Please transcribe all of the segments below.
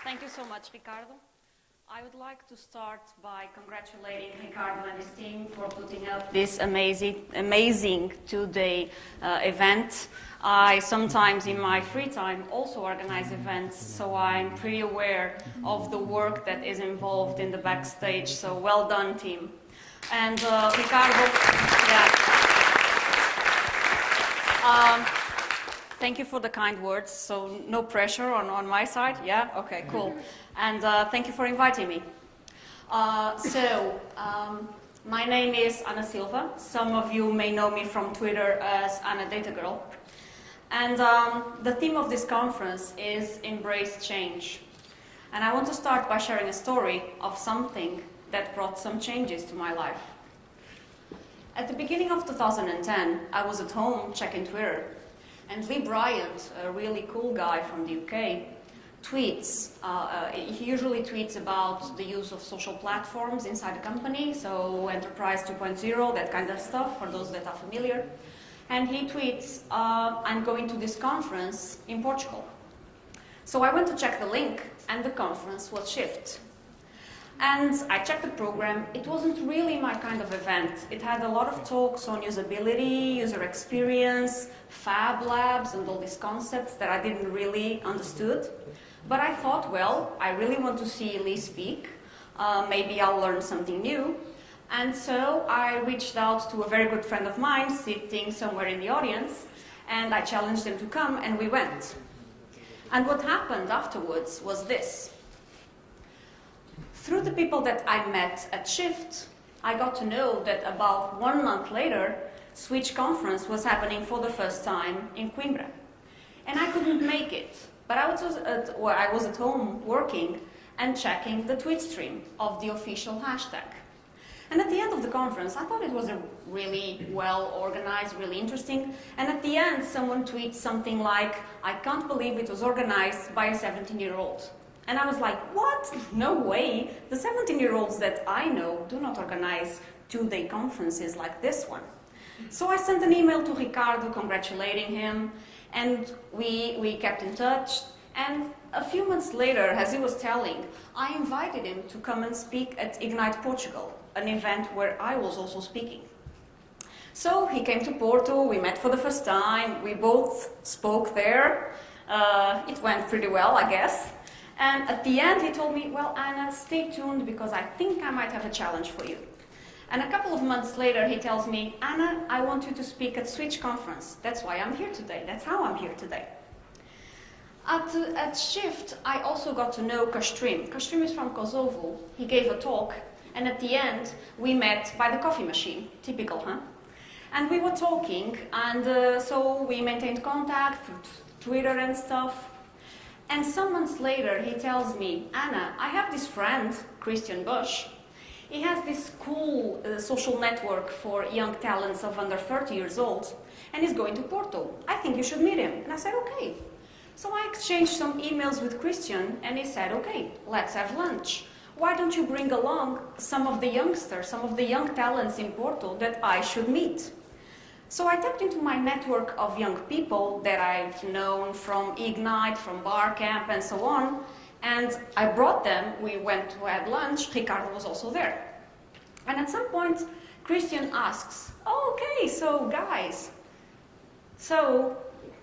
Thank you so much, Ricardo. I would like to start by congratulating Ricardo and his team for putting up this amazing two-day event. I sometimes, in my free time, also organize events, so I'm pretty aware of the work that is involved in the backstage, so well done, team. And Ricardo, thank you for the kind words, so no pressure on my side, yeah? Okay, cool. And thank you for inviting me. My name is Ana Silva. Some of you may know me from Twitter as Ana Data Girl. And the theme of this conference is Embrace Change. And I want to start by sharing a story of something that brought some changes to my life. At the beginning of 2010, I was at home checking Twitter. And Lee Bryant, a really cool guy from the UK, tweets. He usually tweets about the use of social platforms inside a company, so Enterprise 2.0, that kind of stuff, for those that are familiar. And he tweets, I'm going to this conference in Portugal. So I went to check the link, and the conference was Shift. And I checked the program. It wasn't really my kind of event. It had a lot of talks on usability, user experience, fab labs, and all these concepts that I didn't really understood. But I thought, well, I really want to see Lee speak. Maybe I'll learn something new. And so I reached out to a very good friend of mine sitting somewhere in the audience, and I challenged him to come, and we went. And what happened afterwards was this. Through the people that I met at Shift, I got to know that about 1 month later, Switch Conference was happening for the first time in Coimbra. And I couldn't make it, but I was at home working and checking the tweet stream of the official hashtag. And at the end of the conference, I thought it was a really well organized, really interesting. And at the end, someone tweets something like, I can't believe it was organized by a 17-year-old. And I was like, what? No way. The 17-year-olds that I know do not organize two-day conferences like this one. So I sent an email to Ricardo congratulating him, and we kept in touch. And a few months later, as he was telling, I invited him to come and speak at Ignite Portugal, an event where I was also speaking. So he came to Porto, we met for the first time, we both spoke there. It went pretty well, I guess. And at the end, he told me, well, Anna, stay tuned because I think I might have a challenge for you. And a couple of months later, he tells me, Anna, I want you to speak at Switch Conference. That's why I'm here today. That's how I'm here today. At Shift, I also got to know Kastrim. Kastrim is from Kosovo. He gave a talk, and at the end, we met by the coffee machine. Typical, huh? And we were talking, and so we maintained contact through Twitter and stuff. And some months later, he tells me, Anna, I have this friend, Christian Bush. He has this cool social network for young talents of under 30 years old, and he's going to Porto. I think you should meet him. And I said, okay. So I exchanged some emails with Christian, and he said, okay, let's have lunch. Why don't you bring along some of the youngsters, some of the young talents in Porto that I should meet? So I tapped into my network of young people that I've known from Ignite, from Barcamp, and so on, and I brought them. We went to have lunch. Ricardo was also there. And at some point, Christian asks, oh, okay, so guys, so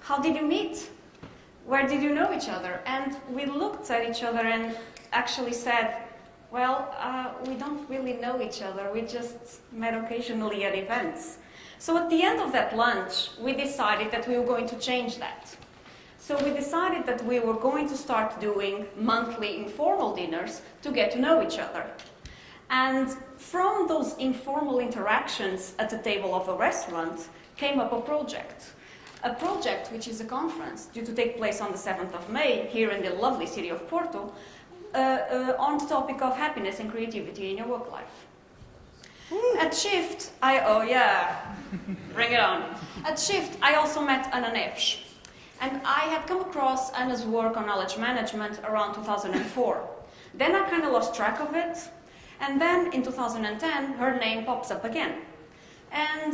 how did you meet? Where did you know each other? And we looked at each other and actually said, well, we don't really know each other. We just met occasionally at events. So at the end of that lunch, we decided that we were going to change that. So we decided that we were going to start doing monthly informal dinners to get to know each other. And from those informal interactions at the table of a restaurant came up a project. A project which is a conference due to take place on the 7th of May here in the lovely city of Porto on the topic of happiness and creativity in your work life. At Shift, oh yeah, bring it on. At Shift, I also met Anna Neves. And I had come across Anna's work on knowledge management around 2004. Then I kind of lost track of it. And then in 2010, her name pops up again. And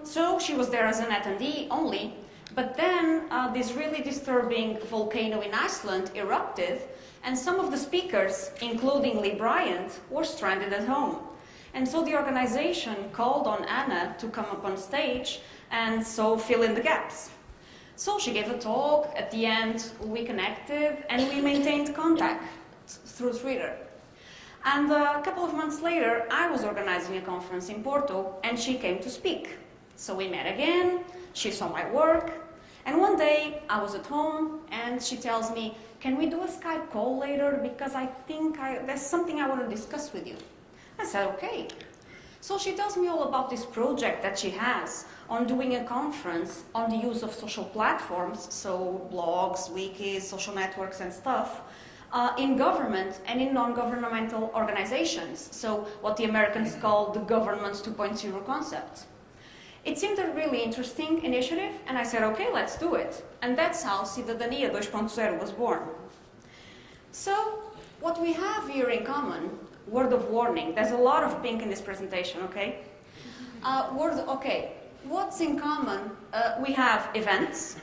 so she was there as an attendee only. But then this really disturbing volcano in Iceland erupted, and some of the speakers, including Lee Bryant, were stranded at home. And so the organization called on Anna to come up on stage and so fill in the gaps. So she gave a talk. At the end, we connected and we maintained contact through Twitter. And a couple of months later, I was organizing a conference in Porto and she came to speak. So we met again, she saw my work, and one day I was at home and she tells me, can we do a Skype call later because I think there's something I want to discuss with you. I said, okay. So she tells me all about this project that she has on doing a conference on the use of social platforms, so blogs, wikis, social networks and stuff, in government and in non-governmental organizations, so what the Americans call the Government 2.0 concept. It seemed a really interesting initiative, and I said, okay, let's do it. And that's how Cidadania 2.0 was born. So, what we have here in common, word of warning, there's a lot of pink in this presentation, okay? What's in common? We have events,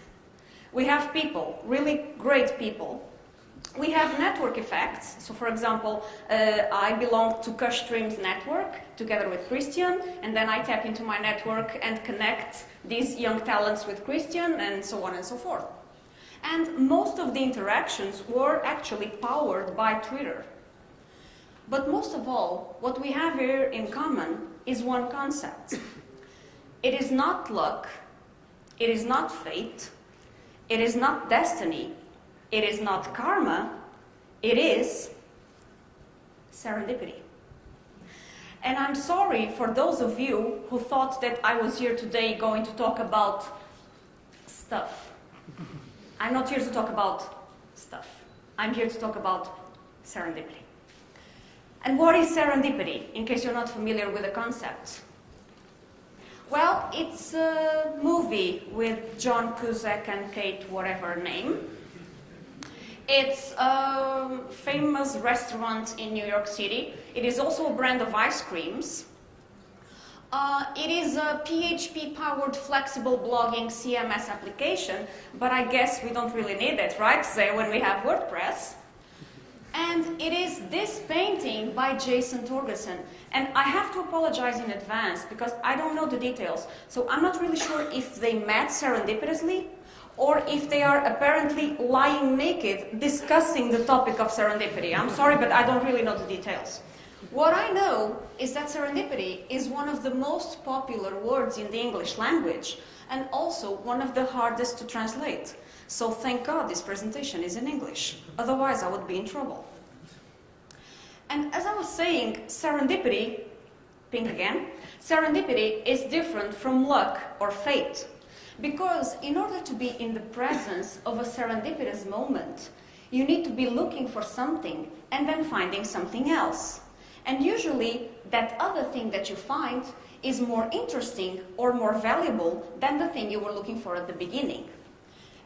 we have people, really great people. We have network effects. So, for example, I belong to Cushstream's network together with Christian, and then I tap into my network and connect these young talents with Christian, and so on and so forth. And most of the interactions were actually powered by Twitter. But most of all, what we have here in common is one concept. It is not luck, it is not fate, it is not destiny, it is not karma, it is serendipity. And I'm sorry for those of you who thought that I was here today going to talk about stuff. I'm not here to talk about stuff. I'm here to talk about serendipity. And what is serendipity, in case you're not familiar with the concept? Well, it's a movie with John Cusack and Kate whatever name. It's a famous restaurant in New York City. It is also a brand of ice creams. It is a PHP-powered flexible blogging CMS application, but I guess we don't really need it, right, say when we have WordPress. And it is this painting by Jason Torgerson. And I have to apologize in advance because I don't know the details. So I'm not really sure if they met serendipitously or if they are apparently lying naked discussing the topic of serendipity. I'm sorry, but I don't really know the details. What I know is that serendipity is one of the most popular words in the English language and also one of the hardest to translate. So thank God this presentation is in English. Otherwise, I would be in trouble. And as I was saying, serendipity, pink again, serendipity is different from luck or fate. Because in order to be in the presence of a serendipitous moment, you need to be looking for something and then finding something else. And usually, that other thing that you find is more interesting or more valuable than the thing you were looking for at the beginning.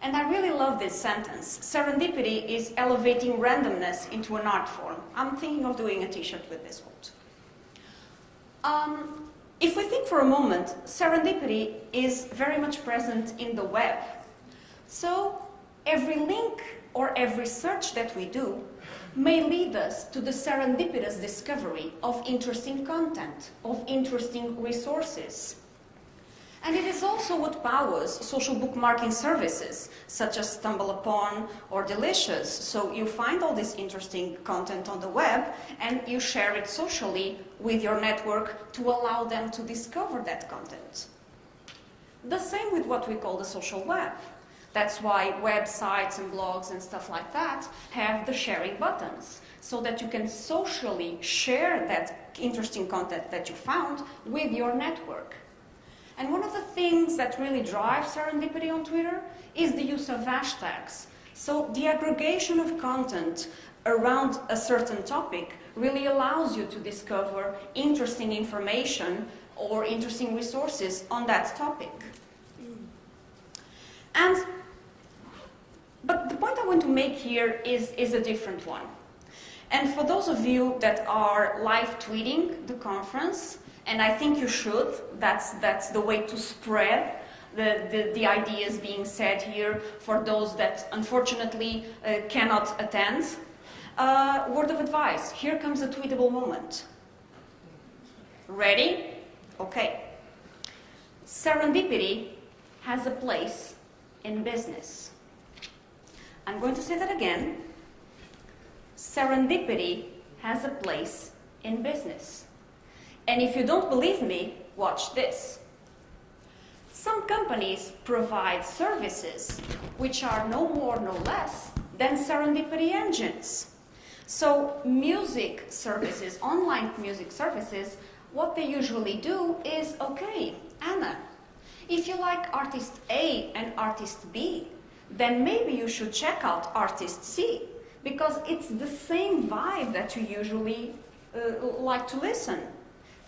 And I really love this sentence. Serendipity is elevating randomness into an art form. I'm thinking of doing a t-shirt with this quote. If we think for a moment, serendipity is very much present in the web. So every link or every search that we do may lead us to the serendipitous discovery of interesting content, of interesting resources. And it is also what powers social bookmarking services, such as StumbleUpon or Delicious. So you find all this interesting content on the web, and you share it socially with your network to allow them to discover that content. The same with what we call the social web. That's why websites and blogs and stuff like that have the sharing buttons, so that you can socially share that interesting content that you found with your network. And one of the things that really drives serendipity on Twitter is the use of hashtags. So the aggregation of content around a certain topic really allows you to discover interesting information or interesting resources on that topic. But the point I want to make here is a different one. And for those of you that are live tweeting the conference, and I think you should, that's the way to spread the ideas being said here for those that unfortunately cannot attend. Word of advice, here comes a tweetable moment. Ready? Okay. Serendipity has a place in business. I'm going to say that again. Serendipity has a place in business. And if you don't believe me, watch this. Some companies provide services which are no more, no less than serendipity engines. So music services, online music services, what they usually do is, okay, Anna, if you like artist A and artist B, then maybe you should check out artist C, because it's the same vibe that you usually like to listen.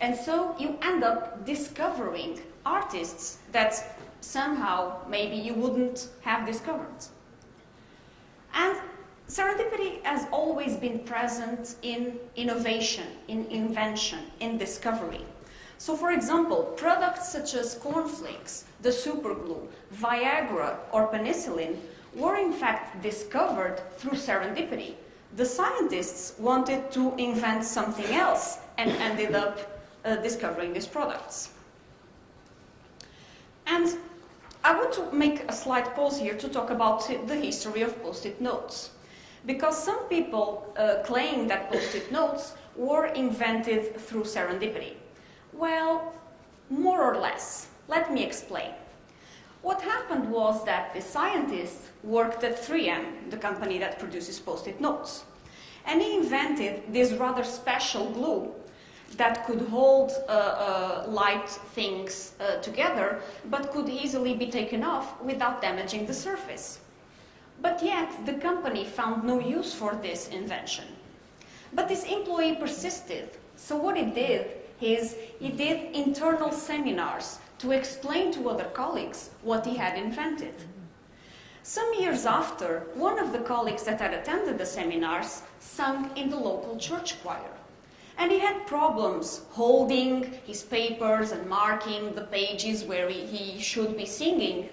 And so you end up discovering artists that somehow maybe you wouldn't have discovered. And serendipity has always been present in innovation, in invention, in discovery. So for example, products such as cornflakes, the superglue, Viagra, or penicillin were in fact discovered through serendipity. The scientists wanted to invent something else and ended up discovering these products. And I want to make a slight pause here to talk about the history of Post-it notes. Because some people claim that Post-it notes were invented through serendipity. Well, more or less. Let me explain. What happened was that the scientist worked at 3M, the company that produces Post-it notes. And he invented this rather special glue that could hold light things together, but could easily be taken off without damaging the surface. But yet, the company found no use for this invention. But this employee persisted, so what he did is he did internal seminars to explain to other colleagues what he had invented. Some years after, one of the colleagues that had attended the seminars sang in the local church choir. And he had problems holding his papers and marking the pages where he should be singing.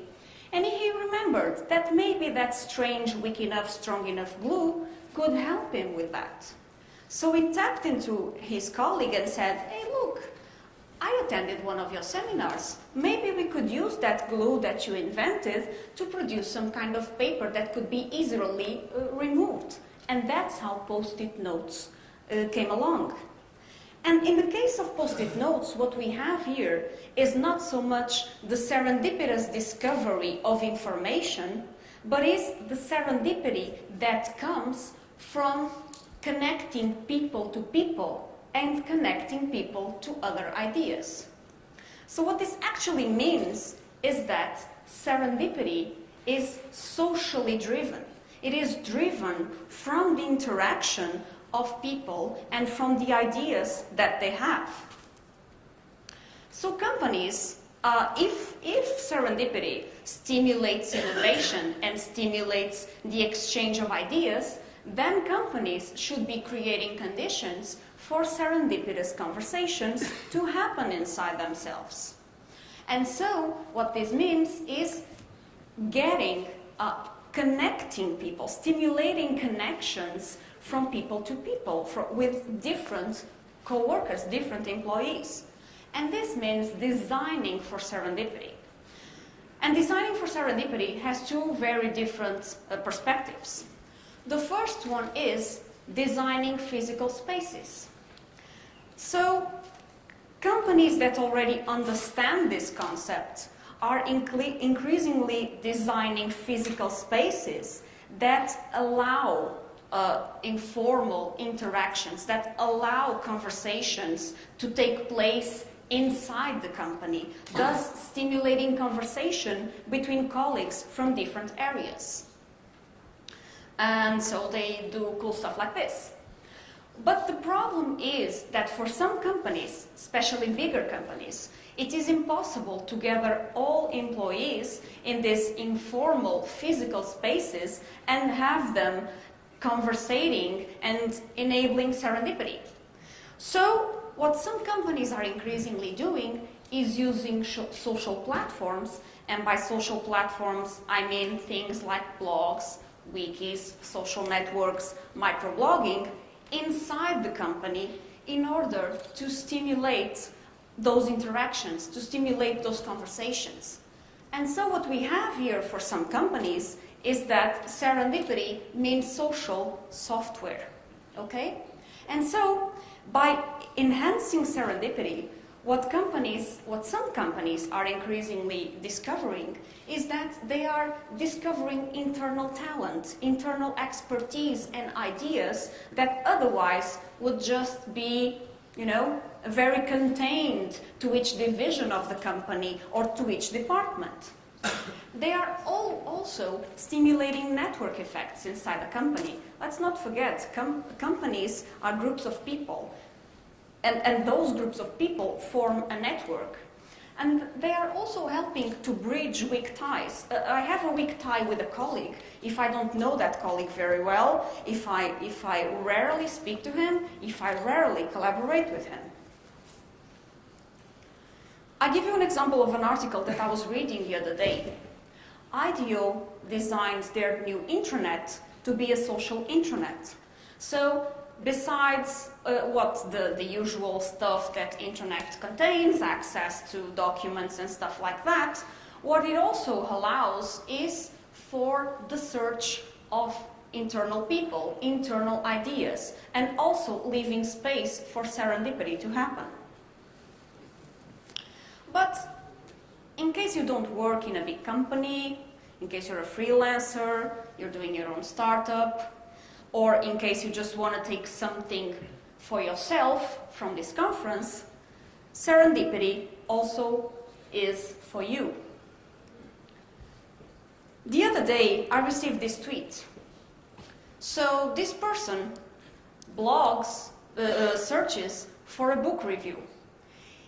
And he remembered that maybe that strange, weak enough, strong enough glue could help him with that. So he tapped into his colleague and said, hey, look, I attended one of your seminars. Maybe we could use that glue that you invented to produce some kind of paper that could be easily removed. And that's how Post-it notes came along. And in the case of Post-it notes, what we have here is not so much the serendipitous discovery of information, but is the serendipity that comes from connecting people to people and connecting people to other ideas. So what this actually means is that serendipity is socially driven. It is driven from the interaction of people and from the ideas that they have. So companies, if serendipity stimulates innovation and stimulates the exchange of ideas, then companies should be creating conditions for serendipitous conversations to happen inside themselves. And so what this means is connecting people, stimulating connections from people to people, with different co-workers, different employees. And this means designing for serendipity. And designing for serendipity has two very different perspectives. The first one is designing physical spaces. So companies that already understand this concept are increasingly designing physical spaces that allow informal interactions, that allow conversations to take place inside the company, thus stimulating conversation between colleagues from different areas. And so they do cool stuff like this. But the problem is that for some companies, especially bigger companies, it is impossible to gather all employees in these informal physical spaces and have them conversating and enabling serendipity. So what some companies are increasingly doing is using social platforms, and by social platforms I mean things like blogs, wikis, social networks, microblogging, inside the company in order to stimulate those interactions, to stimulate those conversations. And so what we have here for some companies is that serendipity means social software, okay? And so by enhancing serendipity, what some companies are increasingly discovering is that they are discovering internal talent, internal expertise and ideas that otherwise would just be, very contained to each division of the company or to each department. They are all also stimulating network effects inside a company. Let's not forget, companies are groups of people. And those groups of people form a network. And they are also helping to bridge weak ties. I have a weak tie with a colleague. If I don't know that colleague very well, if I rarely speak to him, if I rarely collaborate with him. I give you an example of an article that I was reading the other day. IDEO designed their new intranet to be a social intranet. So besides the usual stuff that internet contains, access to documents and stuff like that, what it also allows is for the search of internal people, internal ideas, and also leaving space for serendipity to happen. But in case you don't work in a big company, in case you're a freelancer, you're doing your own startup, or in case you just want to take something for yourself from this conference, serendipity also is for you. The other day, I received this tweet. So this person blogs, searches for a book review.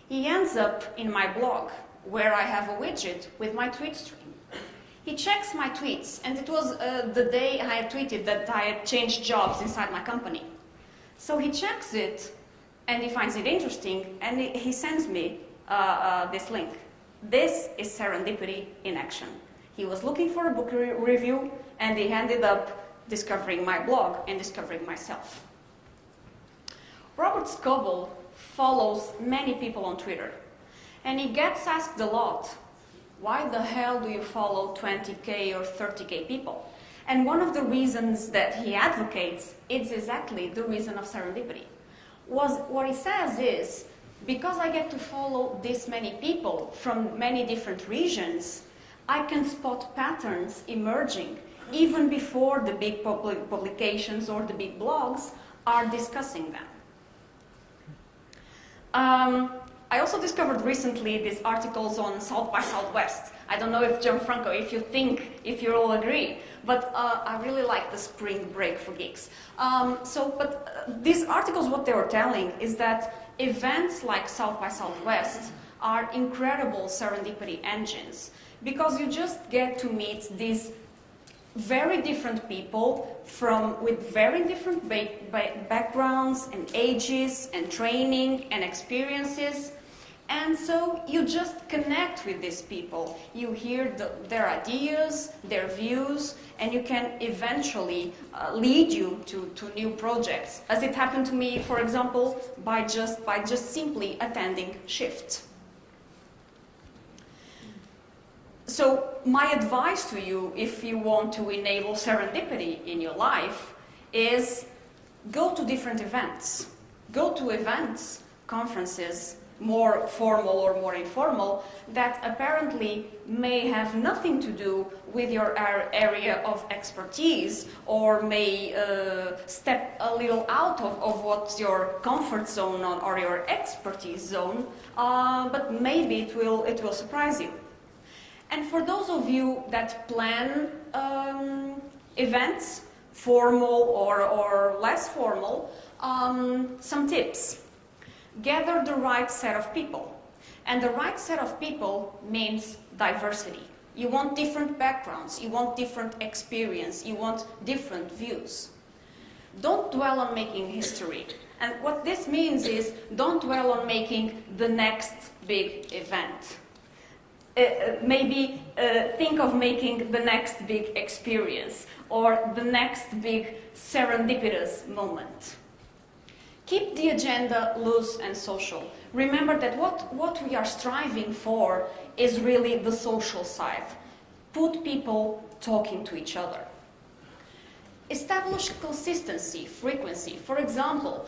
He ends up in my blog, where I have a widget with my tweet stream. He checks my tweets, and it was the day I had tweeted that I had changed jobs inside my company. So he checks it, and he finds it interesting, and he sends me this link. This is serendipity in action. He was looking for a book review, and he ended up discovering my blog and discovering myself. Robert Scoble follows many people on Twitter, and he gets asked a lot, why the hell do you follow 20K or 30K people? And one of the reasons that he advocates is exactly the reason of serendipity. What he says is, because I get to follow this many people from many different regions, I can spot patterns emerging even before the big publications or the big blogs are discussing them. I also discovered recently these articles on South by Southwest. I don't know if Gianfranco, if you all agree, but I really like the spring break for geeks. These articles, what they were telling is that events like South by Southwest are incredible serendipity engines, because you just get to meet these very different people with very different backgrounds and ages and training and experiences. And so you just connect with these people. You hear their ideas, their views, and you can eventually lead you to new projects. As it happened to me, for example, by just simply attending shifts. So my advice to you, if you want to enable serendipity in your life, is go to different events. Go to events, conferences, more formal or more informal, that apparently may have nothing to do with your area of expertise, or may step a little out of what's your comfort zone or your expertise zone, but maybe it will surprise you. And for those of you that plan events, formal or less formal, some tips. Gather the right set of people. And the right set of people means diversity. You want different backgrounds, you want different experience, you want different views. Don't dwell on making history. And what this means is, don't dwell on making the next big event. Maybe think of making the next big experience or the next big serendipitous moment. Keep the agenda loose and social. Remember that what we are striving for is really the social side. Put people talking to each other. Establish consistency, frequency. For example,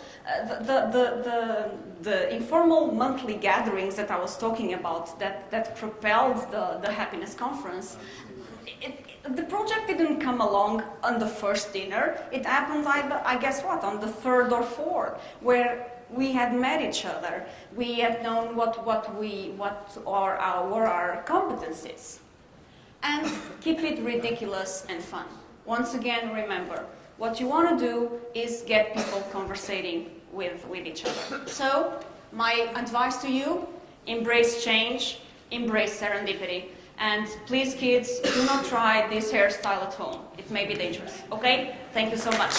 the informal monthly gatherings that I was talking about that propelled the happiness conference, the project didn't come along on the first dinner. It happened, I guess what, on the third or fourth, where we had met each other. We had known what are our competencies. And keep it ridiculous and fun. Once again, remember, what you want to do is get people conversating with each other. So, my advice to you, embrace change, embrace serendipity, and please kids, do not try this hairstyle at home. It may be dangerous, okay? Thank you so much.